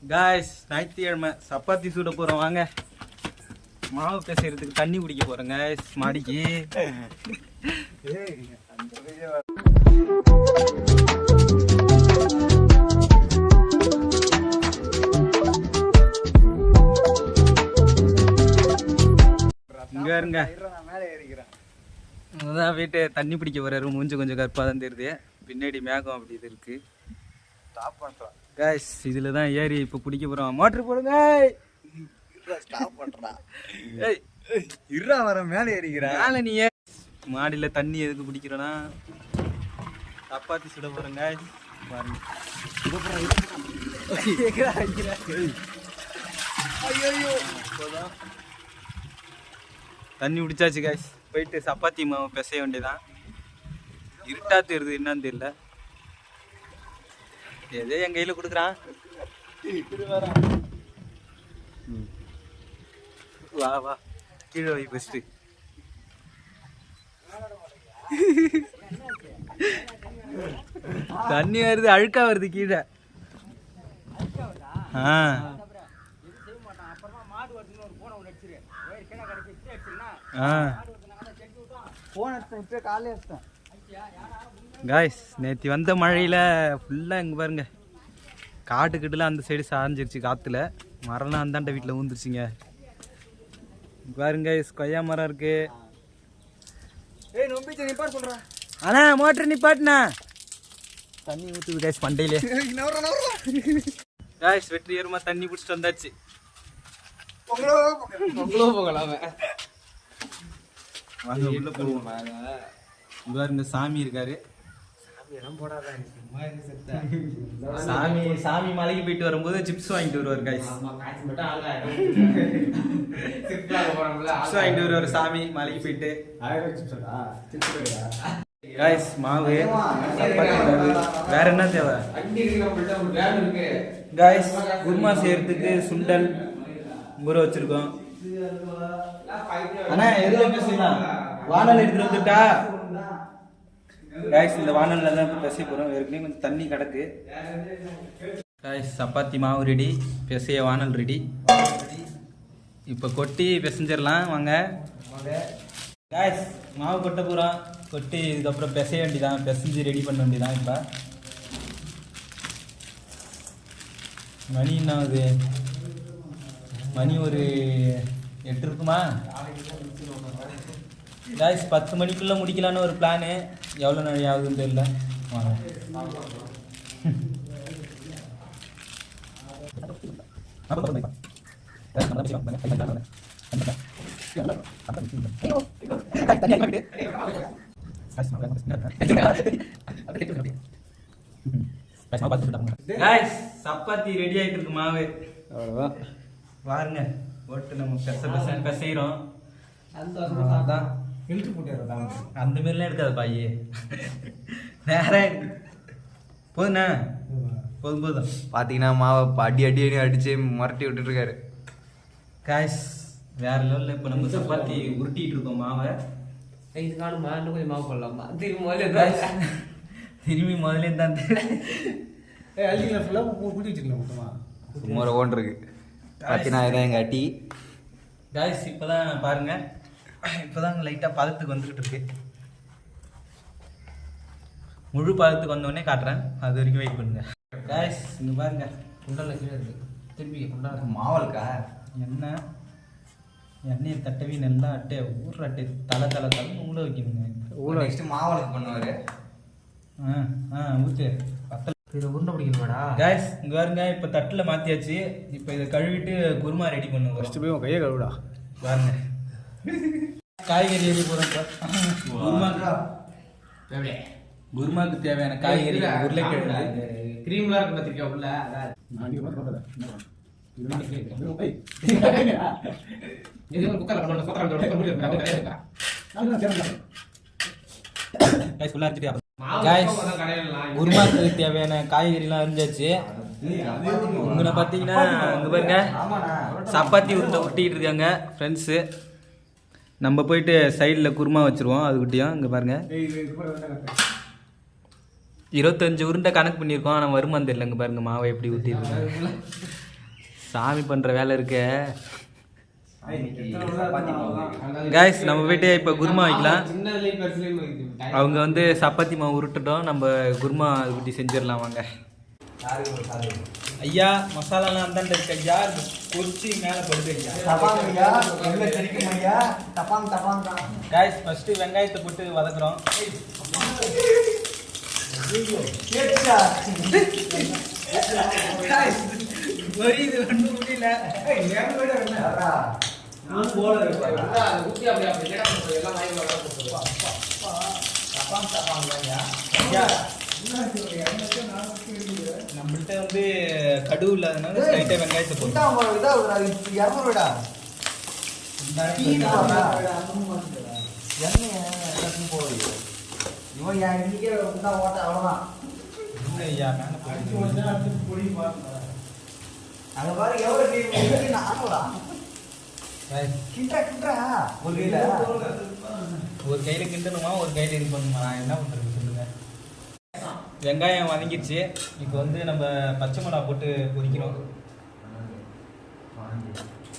Guys ஞாயிற்றுக்கிழமை சப்பாத்தி சுட போகிறோம் வாங்க. மாவு பேசுறதுக்கு தண்ணி குடிக்க போகிறோம் காய்ஸ் மாடிக்கு. இங்கே இருங்க அதான் வீட்டு தண்ணி பிடிக்க போகிறாரு. மூஞ்சி கொஞ்சம் கருப்பாக தான் தெரியுது. பின்னாடி மேகம் அப்படி இது இருக்கு. ஸ்டாப் பண்ணுறோம் காய்ஸ். இதில் தான் ஏறி இப்போ பிடிக்க போகிறோம். மோட்ரு போடுங்க. ஸ்டாப் பண்ணுறான். ஏய் இருறா வர மேலே ஏறிக்கிறேன். மேலே நீ மாடியில் தண்ணி எதுக்கு பிடிக்கிறோன்னா சப்பாத்தி சுட போகிறோங்க பாருங்க. இப்போதான் தண்ணி பிடிச்சாச்சு காய்ஸ். போயிட்டு சப்பாத்தி மாவு பிசைய வேண்டியதான். இருட்டா தெரியுது என்னன்னு தெரியல. எதே என் கையில் கொடுக்குறான். வா வா கீழே வை ஃபஸ்ட்டு. தண்ணி வருது அழுக்கா வருது கீழே. ஆ காய்ஸ் நேற்று வந்த மழையில் ஃபுல்லாக இங்கே பாருங்க காட்டுக்கிட்டலாம் அந்த சைடு சாஞ்சிருச்சு காற்றுல. மரம்லாம் அந்தாண்ட வீட்டில் ஊந்துருச்சுங்க. பாருங்க கொய்யா மரம் இருக்கு. அண்ணா மோட்டர் நிப்பாட்டுண்ணா தண்ணி ஊற்றுது காய்ஸ் பண்டையிலே. காய்ஸ் வெற்றிகரமாக தண்ணி பிடிச்சிட்டு வந்தாச்சு. போகலாம் வாங்க உள்ள போடுவோம். பாருங்க சாமி இருக்காரு. சாமி மலைக்கு போயிட்டு வரும்போது சிப்ஸ் வாங்கிட்டு வருவார் காய்ஸ். சிப்ஸ் வாங்கிட்டு வருவார் சாமி மலைக்கு போயிட்டு. காய்ஸ் மாவு வேற என்ன தேவை காய்ஸ்? குருமா செய்யறதுக்கு சுண்டல் ஊற வச்சிருக்கோம். அண்ணா எதுல பேசலாம்? வானல் எடுத்துட்டு வந்துட்டா காய்ஸ். இந்த வானல்ல தான் பிசைய போறோம். ஏற்கனவே கொஞ்சம் தண்ணி கிடக்கு காய்ஸ். சப்பாத்தி மாவு ரெடி, பிசைய வானல் ரெடி. இப்போ கொட்டி பிசைஞ்சிடலாம் வாங்க காய்ஸ். மாவு கொட்ட போகிறோம். கொட்டி இதுக்கப்புறம் பிசைய வேண்டியதான். பிசைஞ்சு ரெடி பண்ண வேண்டியதான். இப்போ மணி என்ன ஆகுது? மணி ஒரு 8 இருக்குமா காய்ஸ். 10 மணிக்குள்ளே முடிக்கலான்னு ஒரு பிளானு. எவ்வளோ நாள் ஆகுதுன்னு தெரியல. சப்பாத்தி ரெடி ஆகிட்டு இருக்கு மாவு. அவ்வளோதான் பாருங்க. போட்டு நம்ம பிசைகிறோம். அந்த மாரிலாம் இருக்காது பாயி. நேரம் போதுண்ணா போதும் போதும். பார்த்தீங்கன்னா மாவை அடி அடி அடி அடிச்சு முரட்டி விட்டுட்டு இருக்காரு காய்ஸ். வேற லெவலில் இப்போ நம்ம சப்பாத்தி உருட்டிட்டு இருக்கோம் மாவை. இன்னும் கொஞ்சம் மாவு போடலாமா? திரும்பி முதல்ல தான் சும்மா ஓன் இருக்கு. பார்த்தீங்கன்னா இதான் எங்கள் அட்டி காய்ஸ். இப்போதான் பாருங்க, இப்போதான் லைட்டாக பதத்துக்கு வந்துக்கிட்டு இருக்கு. முழு பதத்துக்கு வந்தோடனே காட்டுறேன். அது வரைக்கும் வெயிட் பண்ணுங்க காய்ஸ். இங்கே பாருங்க குண்டால கீழே இருக்கு. திருப்பி குண்டால மாவளுக்கா எண்ணெயை தட்டவி நல்லா அட்டை ஊற அட்டை தலை தலை தலைன்னு ஊழ வைக்கணுங்க. நெக்ஸ்ட் மாவளுக்கு பண்ணுவார். ஊற்று இதை உருண்டை பிடிக்கணுமாடா காய்ஸ். இங்கே பாருங்க இப்போ தட்டில் மாற்றியாச்சு. இப்போ இதை கழுவிட்டு குருமா ரெடி பண்ணுவோம். ஃபஸ்ட்டு போய் கையை கழுவிடா. பாருங்க காய்கறி ரெடி போகிறோம். குருமாக்கு தேவையான காய்கறி உருளைக்கிழங்கு கிரீம்லாம் இருக்கு பார்த்திருக்கேன் உள்ள. குருமாக்கு தேவையான காய்கறிலாம் அரிஞ்சாச்சு. இங்கே பார்த்தீங்கன்னா இங்கே பாருங்க சப்பாத்தி உருண்டை உருட்டிகிட்டு இருக்காங்க ஃப்ரெண்ட்ஸு. நம்ம போயிட்டு சைடில் குருமா வச்சுருவோம். அதுக்கிட்டையும் இங்கே பாருங்கள் 25 உருண்டை கணக்கு பண்ணியிருக்கோம். ஆனால் வருமானம் தெரியல. இங்கே பாருங்கள் மாவை எப்படி ஊற்றிருக்காங்க. சாமி பண்ணுற வேலை இருக்கு. கைஸ் நம்ம போயிட்டு இப்போ குருமா வைக்கலாம். அவங்க வந்து சப்பாத்தி மாவு உருட்டுட்டோம், நம்ம குருமா ஊட்டி செஞ்சிடலாம் வாங்க. ஐயா மசாலாலாம் அந்தாண்ட இருக்கு ஐயா, பொரிச்சு மேலே படுது ஐயா. கைஸ் ஃபர்ஸ்ட் வெங்காயத்தை போட்டு வதக்குறோம். நம்மள்ட்ட வந்து கடுவு இல்லாதனால ஸ்ட்ரைட்டா வெங்காயத்தை போடுறோம். ஒரு கையில கிண்டணுமா ஒரு கையில இது பண்ணுமா, நான் என்ன பண்றது சொல்லுங்க. வெங்காயம் வதங்கிடுச்சு. இப்போ வந்து நம்ம பச்சை மிளகா போட்டு பொரிக்கிறோம்.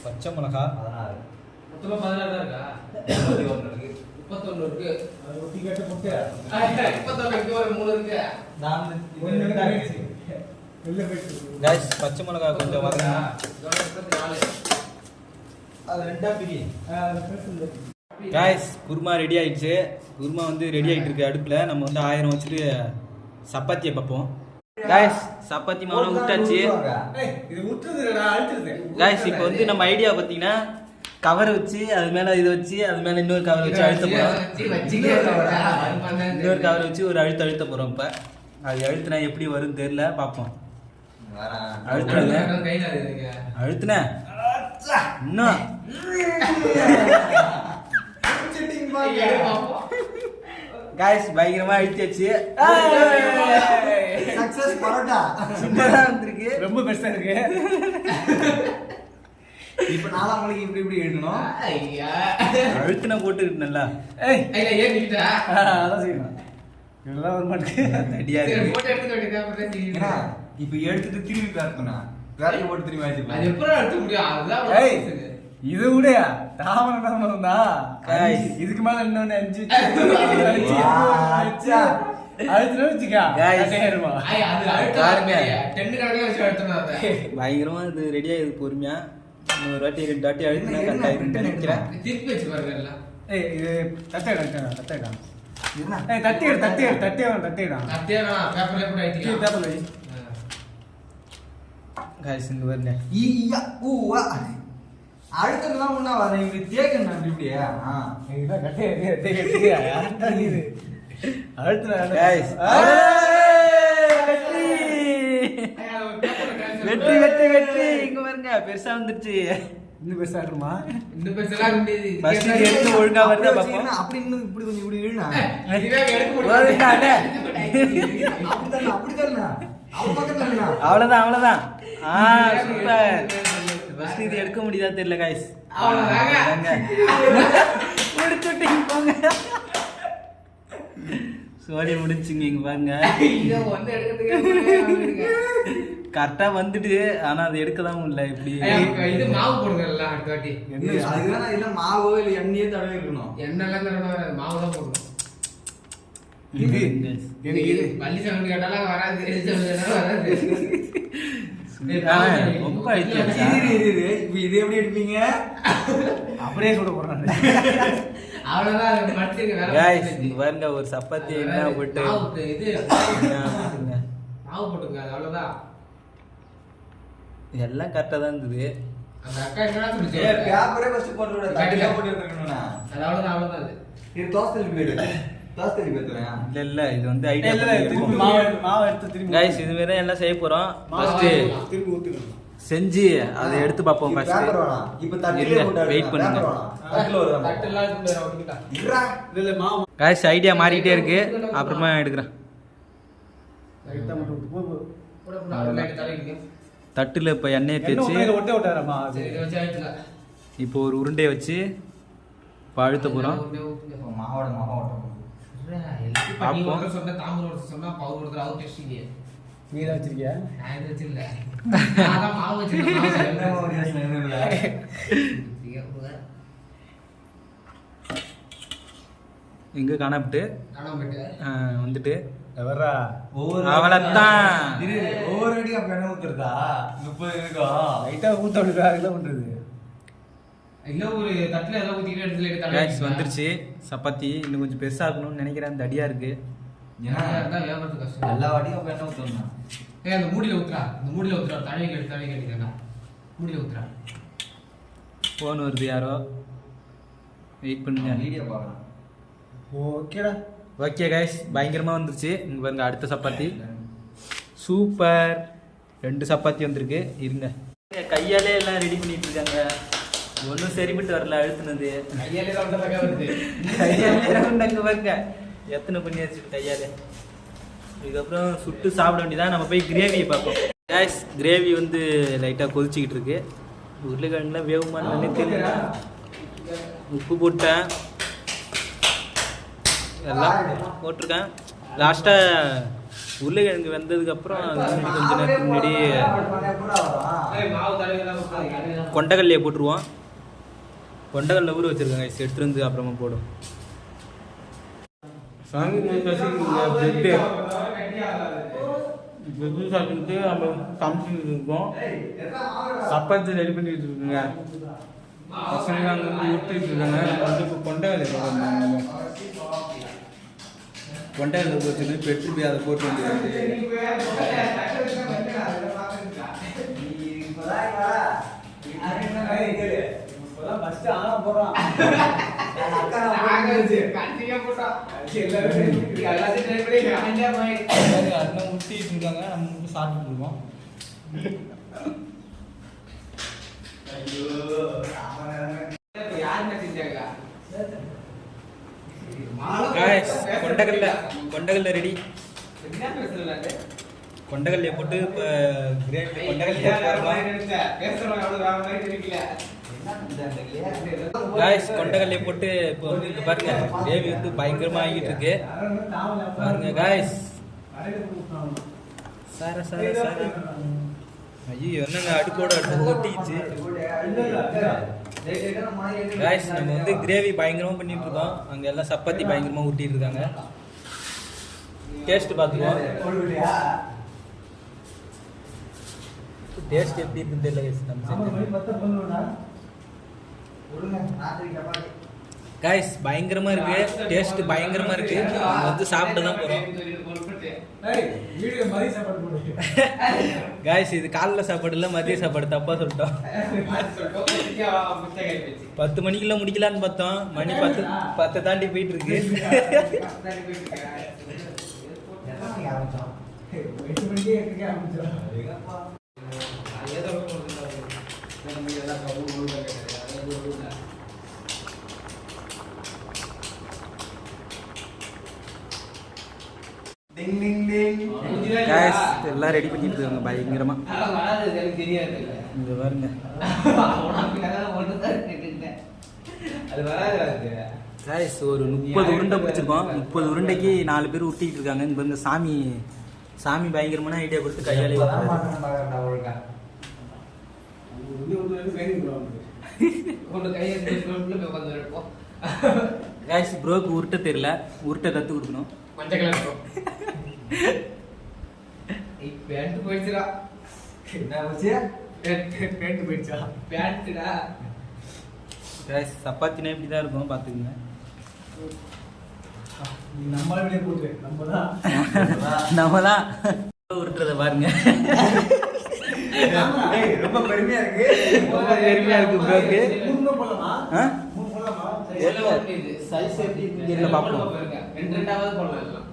பச்சை மிளகா 16 தான் இருக்கா? 31 இருக்கு. பச்சை மிளகா கொஞ்சம் வதங்கணும். குருமா ரெடி ஆயிடுச்சு. குருமா வந்து ரெடி ஆகிட்டு இருக்கு அடுப்பில். நம்ம வந்து 1000 வச்சுட்டு சப்பாத்தியை பார்ப்போம். சப்பாத்தி மாவு விட்டாச்சு. இப்போ வந்து நம்ம ஐடியா பார்த்தீங்கன்னா கவர் வச்சு அது மேலே இதை வச்சு அது மேலே இன்னொரு கவர் வச்சு அழுத்த போகிறோம். இன்னொரு கவர் வச்சு ஒரு அழுத்த போகிறோம். இப்போ அது அழுத்தினா எப்படி வரும்னு தெரியல, பார்ப்போம். அழுத்தின இன்னும் பயங்கரமா அழுத்தியாச்சு. ரொம்ப பெருசா இருக்கு. இப்ப 4 மணிக்கு இப்படி இப்படி எழுதணும். அழுத்தின போட்டு நல்லா அதான் செய்யணும். இதெல்லாம் ஒரு தடியா இருக்கு. இப்ப எடுத்துட்டு திரும்பி பேசணும். வேற போட்டு திரும்பி அது எப்படி அழுத்த முடியும்? அதுதான் இது கூட தாமரம் தான். இதுக்கு மேல இன்னொன்னு 5 பயங்கரமா இது ரெடி ஆகுது. பொறுமையா ஒரு வாட்டி 2 வாட்டி அழுத்தினா கரெக்டா நினைக்கிறேன். திருப்பி வச்சு பாருங்க. இது தட்டிடா இங்க வருங்க. அடுத்ததுலாம் முன்னா வர இங்க தேக்கணும் இப்படியே. வெற்றி வெற்றி வெற்றி. இங்க பாருங்க பெருசா வந்துருச்சு. இன்னும் பெருசா இருக்குமா? இன்னும் பெருசா முடியாது. ஃபர்ஸ்ட் இது எடுத்து ஒழுங்கா வருதா பாப்போம். அப்படி இன்னும் இப்படி கொஞ்சம் இப்படி இழுனா. இதுவே எடுக்க முடியாது. அப்படிதான் அவ பக்கத்துல அவ்வளவுதான் அவ்வளவுதான். சூப்பர். ஃபர்ஸ்ட் இது எடுக்க முடியாதா தெரியல गाइस. அவ்வளவுதாங்க. முடிச்சிட்டீங்க போங்க. சோலி முடிஞ்சிங்க. இங்க பாருங்க. இத வந்து எடுக்கிறதுக்கு கரெக்டா வந்துட்டு ஆனா அது எடுக்க தான் முடியல. இப்படி இது மாவு போடுங்கல்ல அடுத்த வாட்டி. அதுதான் இல்ல மாவோ இல்ல எண்ணெயே தடவை இருக்கணும். எண்ணெய்லாம் தடவை மாவு தான் போடணும். இது எனக்கு இது பள்ளி சவுண்ட் கேட்டாலாம் வராது. வராது. ரொம்ப அழுத்தியாச்சா? இது எப்படி எடுப்பீங்க? அப்படியே சுட போறாங்க. அவ்வளவுதான் மடிச்சிருங்க. வேற गाइस பாருங்க ஒரு சப்பாத்தி என்ன போட்டு இது மாவு போட்டுங்க. அவ்வளவுதான். எல்லாம் கரெக்டா தான் இருந்தது. அந்த அக்கா என்னடா சொல்லுச்சு? பேப்பரே ஃபர்ஸ்ட் போட்டு விட. தட்டில போட்டு எடுக்கணும்னா அவ்வளவுதான் அவ்வளவுதான். அது இது தோஸ்தலி போயிடு. தோஸ்தலி போய்டுறேன். இல்ல இது வந்து ஐடியா மாவு எடுத்து திரும்பி गाइस இது வேற எல்லாம் செய்ய போறோம். ஃபர்ஸ்ட் திரும்பி ஊத்திடணும். செஞ்சு அதை எடுத்து பாப்போம். ஃபர்ஸ்ட் பேப்பர் வேணாம். இப்போ தட்டில போட்டு வெயிட் பண்ணுங்க. தட்டில ஒரு தட்டெல்லாம் எடுத்து வேற ஒட்டிட்டா. இல்ல மாவு गाइस ஐடியா மாறிட்டே இருக்கு. அப்புறமா எடுக்கறேன். ரைட்டா மட்டும் போ போட லைட் தலைக்கு. தட்டுல இப்ப எண்ணெயை தேய்ச்சி ஒட்டே ஒட்டாரமா. சரி இத வச்சு அழுத்துங்க. இப்போ ஒரு உருண்டையை வச்சு அழுத்த போறோம். மாவோட நீ ஒன்று சொன்ன தாம்பூர் ஒன்று சொன்னா பவுர் ஒருத்தர் அவுட் டெஸ்டிங். நீ தான் வச்சிருக்கியா? நான் எதுவும் வச்சிருக்கல. நான் தான் மாவு வச்சிருக்கேன். என்ன மாவு யோசனை? எங்க காணாப்பிட்டு வந்துட்டு எவரா? அவளைத்தான் ஒவ்வொரு அடி அப்ப என்ன ஊத்துறதா? 30 இருக்கும். லைட்டா ஊத்த விடுறா, என்ன பண்றது? இல்ல ஒரு தட்டுல ஏதோ ஊத்திட்டு எடுத்துல கைஸ் வந்துருச்சு சப்பாத்தி. இன்னும் கொஞ்சம் பெருசா இருக்கணும்னு நினைக்கிறேன். அந்த அடியா இருக்கு. வியாபாரத்துக்கு கஷ்டம். எல்லா வாட்டியும் அப்ப என்ன ஊத்தணும்? அந்த மூடியில ஊத்துறா, இந்த மூடியில ஊத்துறா. தனியாக கேட்டுக்கிறேன். மூடியில ஊத்துறா. போன் வருது யாரோ. வெயிட் பண்ணுங்க. வீடியோ பார்க்கலாம். ஓகேடா. ஓகே கைஸ் பயங்கரமாக வந்துருச்சு. இங்கே பாருங்க அடுத்த சப்பாத்தி. சூப்பர். 2 சப்பாத்தி வந்திருக்கு. இருங்க கையாலே எல்லாம் ரெடி பண்ணிட்டு இருக்காங்க. ஒன்றும் சரிப்பட்டு வரல. அழுத்துனது கையாலே தான் வருது. கையாலே பாருங்க எத்தனை பண்ணி வச்சுட்டு கையாலே. இதுக்கப்புறம் சுட்டு சாப்பிட வேண்டியதான். நம்ம போய் கிரேவியை பார்ப்போம். கைஸ் கிரேவி வந்து லைட்டாக கொதிச்சுக்கிட்டு இருக்கு. உருளைக்கிழங்குலாம் வேகுமான்னு தெரியல. உப்பு போட்டேன், எல்லாம் போட்டிருக்கேன். லாஸ்ட்டாக உருளைக்கிழங்கு வெந்ததுக்கப்புறம் கொஞ்ச நேரத்துக்கு முன்னாடி கொண்டக்கல்லையை போட்டுருவோம். கொண்டக்கல்ல ஊற வச்சுருக்காங்க. எடுத்துகிட்டு வந்து அப்புறமா போடும். பிரெட்டு சாப்பிட்டு நம்ம சமைச்சிட்டு இருக்கோம். சப்பாத்தி ரெடி பண்ணிட்டு இருக்குங்க. பசங்க அங்கே வந்து ஊற்றிட்டு இருக்காங்க. வந்து இப்போ கொண்டையில் வச்சுருந்து பெட்ரு போய் அதை போட்டு வந்து முட்டிட்டு இருக்காங்க. நம்ம மட்டும் சாப்பிட்டு இருக்கோம். கொண்டகல்ல ரெடி. கொண்டகல்லையை போட்டு இப்போ கொண்டகல்லையை போட்டு இப்போ வந்து பாருங்க கிரேவி வந்து பயங்கரமா ஆகிட்டு இருக்கு. பாருங்க காய்ஸ். சார சார சார. ஐயோ என்னங்க அடுப்போட அடுப்பு ஒட்டிச்சு. காய்ஸ் நம்ம வந்து கிரேவி பயங்கரமா பண்ணிட்டு இருக்கோம். அங்க எல்லாம் சப்பாத்தி பயங்கரமா ஊட்டிட்டு இருக்காங்க. டேஸ்ட் பார்த்துக்குவோம். டேஸ்ட் எப்படி இருக்குன்னு தெரியல. காய்ஸ் பயங்கரமா இருக்கு. டேஸ்ட் பயங்கரமா இருக்கு. வந்து சாப்பிட்டு தான் போறோம். காய்ஸ் இது காலைல சாப்பாடு இல்ல, மதிய சாப்பாடு. தப்பா சொல்லிட்டோம். 10 மணிக்குள்ள முடிக்கலான்னு பார்த்தோம். மணி 10 தாண்டி போயிட்டு இருக்கு. காய்ஸ் எல்லாம் ரெடி பண்ணிட்டு இருக்காங்க பயங்கரமா. இங்க பாருங்க. காய்ஸ் ஒரு 30 உருண்டை பிடிச்சிருக்கோம். 30 உருண்டைக்கு 4 பேர் ஊட்டிட்டு இருக்காங்க. இங்க பாருங்க சாமி பயங்கரமான ஐடியா கொடுத்து கையாலே காய்ஸ் ப்ரோக்கு உருட்ட தெரியல. உருட்டை கத்து கொடுக்கணும். மஞ்சள் கலர் பேண்ட் போயிடுச்சுடா. என்ன வச்சு? பேண்ட் போயிடுச்சா? பேண்ட்டுடா. காய்ஸ் சப்பாத்தினா இப்படி தான் இருக்கும் பார்த்துக்குங்க. நம்மள வெளியே போட்டு நம்ம தான் உருட்டுறத பாருங்க. ரொம்ப பெருமையா இருக்கு. ரொம்ப பெருமையா இருக்கு ப்ரோக்கு. சைஸ் எப்படி தெரியல பார்ப்போம். ரெண்டாவது போடலாம்.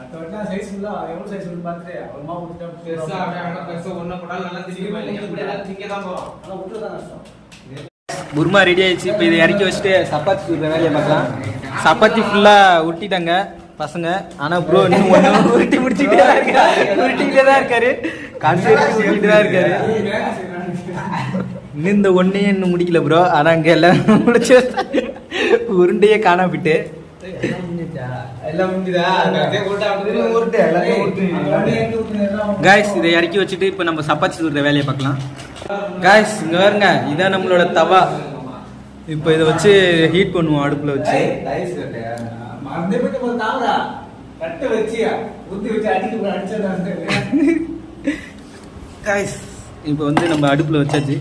அடுத்த சைஸ் இல்ல எவ்வளவு சைஸ் இருக்கு பாத்து அப்புறமா விட்டுட்டா பெருசா அப்படியே பெருசா ஒண்ணு போடா நல்லா திங்க எப்படி எல்லாம் திங்க தான் போறோம். ஆனா விட்டுறது தான் கஷ்டம். குருமா ரெடி ஆயிடுச்சு. இப்போ இதை இறக்கி வச்சுட்டு சப்பாத்தி வேலையை பார்க்கலாம். சப்பாத்தி ஃபுல்லாக உருட்டிட்டாங்க பசங்க. ஆனால் ப்ரோ இன்னும் ஒன்று உருட்டி முடிச்சுட்டே தான் இருக்காரு. உருட்டிக்கிட்டே தான் இருக்காரு. கடைசி உருட்டிட்டு தான் இருக்காரு. இன்னும் இந்த ஒன்றையும் இன்னும் முடிக்கல ப்ரோ. ஆனால் அங்கே எல்லாம் முடிச்சு உருண்டையே காணாம போயிட்டு எல்லாம் முடிஞ்சுதா காய்ஸ் இதை இறக்கி வச்சுட்டு இப்போ நம்ம சப்பாத்தி சுடுற வேலையை பார்க்கலாம். காய்ஸ் இங்கே வருங்க, இதான் நம்மளோட தவா. இப்போ இதை வச்சு ஹீட் பண்ணுவோம் அடுப்பில் வச்சு. காய்ஸ் இப்போ வந்து நம்ம அடுப்பில் வச்சாச்சு.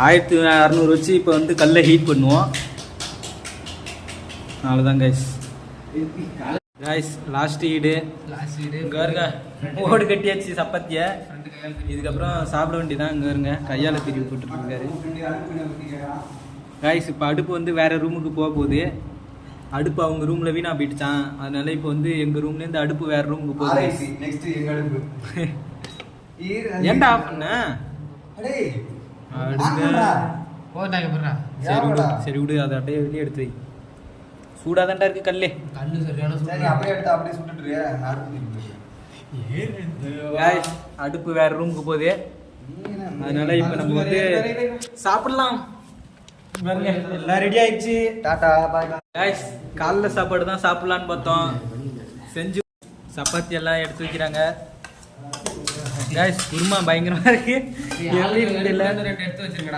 1600 வச்சு இப்போ வந்து கல்லை ஹீட் பண்ணுவோம். அவ்வளோதான் கைஸ். கைஸ் லாஸ்ட் ஈடு இங்கே வருங்க, ஓடு கட்டியாச்சு சப்பாத்தியை. இதுக்கப்புறம் சாப்பிட வேண்டியதான். இங்கே வருங்க, கையால் திருப்பி போட்டுருக்காரு. கைஸ் இப்போ அடுப்பு வந்து வேற ரூமுக்கு போக போகுது. அடுப்பு அவங்க ரூமில் வீணா போயிடுச்சான், அதனால இப்போ வந்து எங்கள் ரூம்லேருந்து அடுப்பு வேற ரூமுக்கு போகுது. ஏன்டா ஆஃப் பண்ண? சரி விடு, அதை அப்படியே வெளியே எடுத்து வை. சூடாதான்டா இருக்கு கல்லு. அடுப்பு வேற ரூமுக்கு போகுது, அதனால இப்ப நம்ம வந்து சாப்பிடலாம். எல்லாம் ரெடி ஆயிடுச்சு. டாடா பாய். காய்ஸ் காலைல சாப்பாடு தான் சாப்பிடலான்னு பார்த்தோம், செஞ்சு சப்பாத்தி எல்லாம் எடுத்து வைக்கிறாங்க. காய்ஸ் குருமா பயங்கரமா இருக்கு. எப்படி இருக்கு?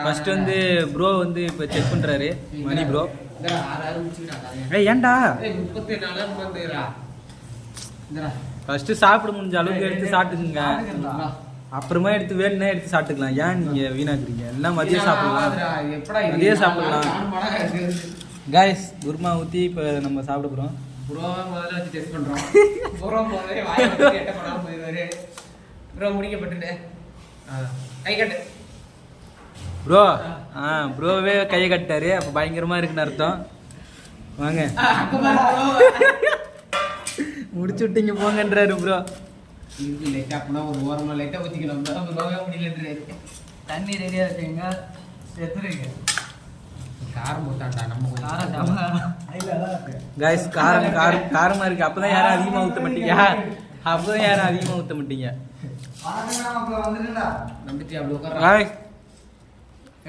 ஃபர்ஸ்ட் வந்து ப்ரோ வந்து இப்போ செக் பண்றாரு, மணி ப்ரோ. ஏன்டா ஃபர்ஸ்ட் சாப்பிட முடிஞ்ச அளவுக்கு எடுத்து சாப்பிட்டுக்குங்க, அப்புறமா எடுத்து வேணும்னா எடுத்து சாப்பிட்டுக்கலாம். ஏன் நீங்க வீணாக்குறீங்க? எல்லாம் மதியம் சாப்பிடலாம், மதியம் சாப்பிடலாம். காய்ஸ் குருமா ஊற்றி இப்போ நம்ம சாப்பிட போகிறோம். ப்ரோ ப்ரோவே கையை கட்டாரு, அப்போ பயங்கரமா இருக்குன்னு அர்த்தம். வாங்க முடிச்சு விட்டீங்க போங்கன்றாரு ப்ரோ. தண்ணி ரெடியா இருக்குங்க, காய்ஸ் காரம் காரம் காரமா இருக்கு. அப்பதான் யாரும் அதிகமா ஊத்த மாட்டீங்க, அப்பதான் யாரும் அதிகமா ஊத்த மாட்டீங்க.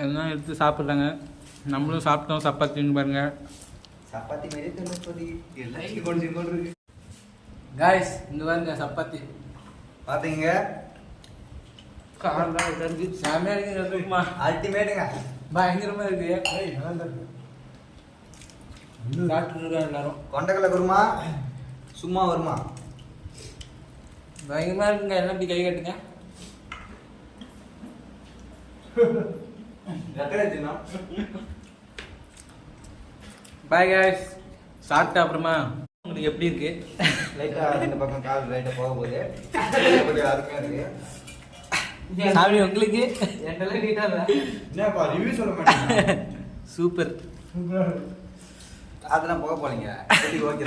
எல்லாம் எடுத்து சாப்பிட்றாங்க, நம்மளும் சாப்பிட்டோம். சப்பாத்தின்னு பாருங்க, சப்பாத்தி காய்ஸ் இங்க பாருங்க சப்பாத்தி பாத்தீங்க. காரம் இருக்கு, செமையா இருக்குமா, அல்டிமேட்டுங்க, பயங்கரமா இருக்கு. எல்லாரும் கொண்டக்கடலை குருமா சும்மா வருமா, பயங்கரமா இருக்குங்க. எல்லாம் இப்படி கை கட்டுங்க. பாய் காய்ஸ், சாப்பிட்ட அப்புறமா உங்களுக்கு எப்படி இருக்கு? லைட்டா இந்த பக்கம் கால் லைட்டா போக போகுது, அருமையா இருக்கு. சாமி உங்களுக்கு என்கிட்ட நீட்டா என்னப்பா ரிவ்யூ சொல்ல மாட்டீங்க? சூப்பர். அதெல்லாம் போக போறீங்க, ஓகே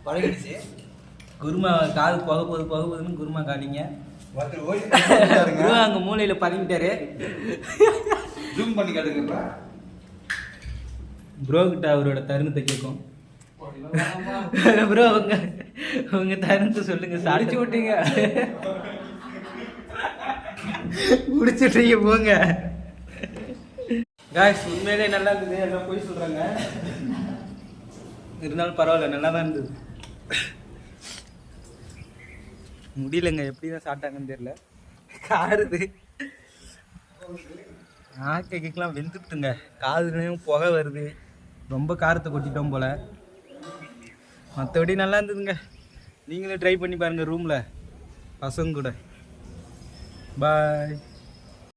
பழகிடுச்சு. குருமா காது போக போகுதுன்னு குருமா காலிங்க. அங்க மூலையில பதுங்கிட்டாரு. ஜூம் பண்ணி காட்டுங்க ப்ரோ கிட்ட அவரோட தருணத்தை கேட்கும். ப்ரோ உங்க தருணத்தை சொல்லுங்க. சாடிச்சு விட்டீங்க, முடிச்சுட்டீங்க போங்க. காய்ஸ் உண்மையிலே நல்லா இருந்தது, எல்லாம் போய் சொல்றாங்க. இருந்தாலும் பரவாயில்ல, நல்லா தான் இருந்தது. முடியலங்க, எப்படிதான் சாப்பிட்டாங்கன்னு தெரியல. காருது ஆக்கைக்கெல்லாம் வெந்துட்டுங்க, காதுலையும் புகை வருது. ரொம்ப காரத்தை கொட்டிட்டோம் போல. மற்றபடி நல்லா இருந்ததுங்க. நீங்களும் ட்ரை பண்ணி பாருங்கள் ரூமில் பசங்க கூட. பாய்.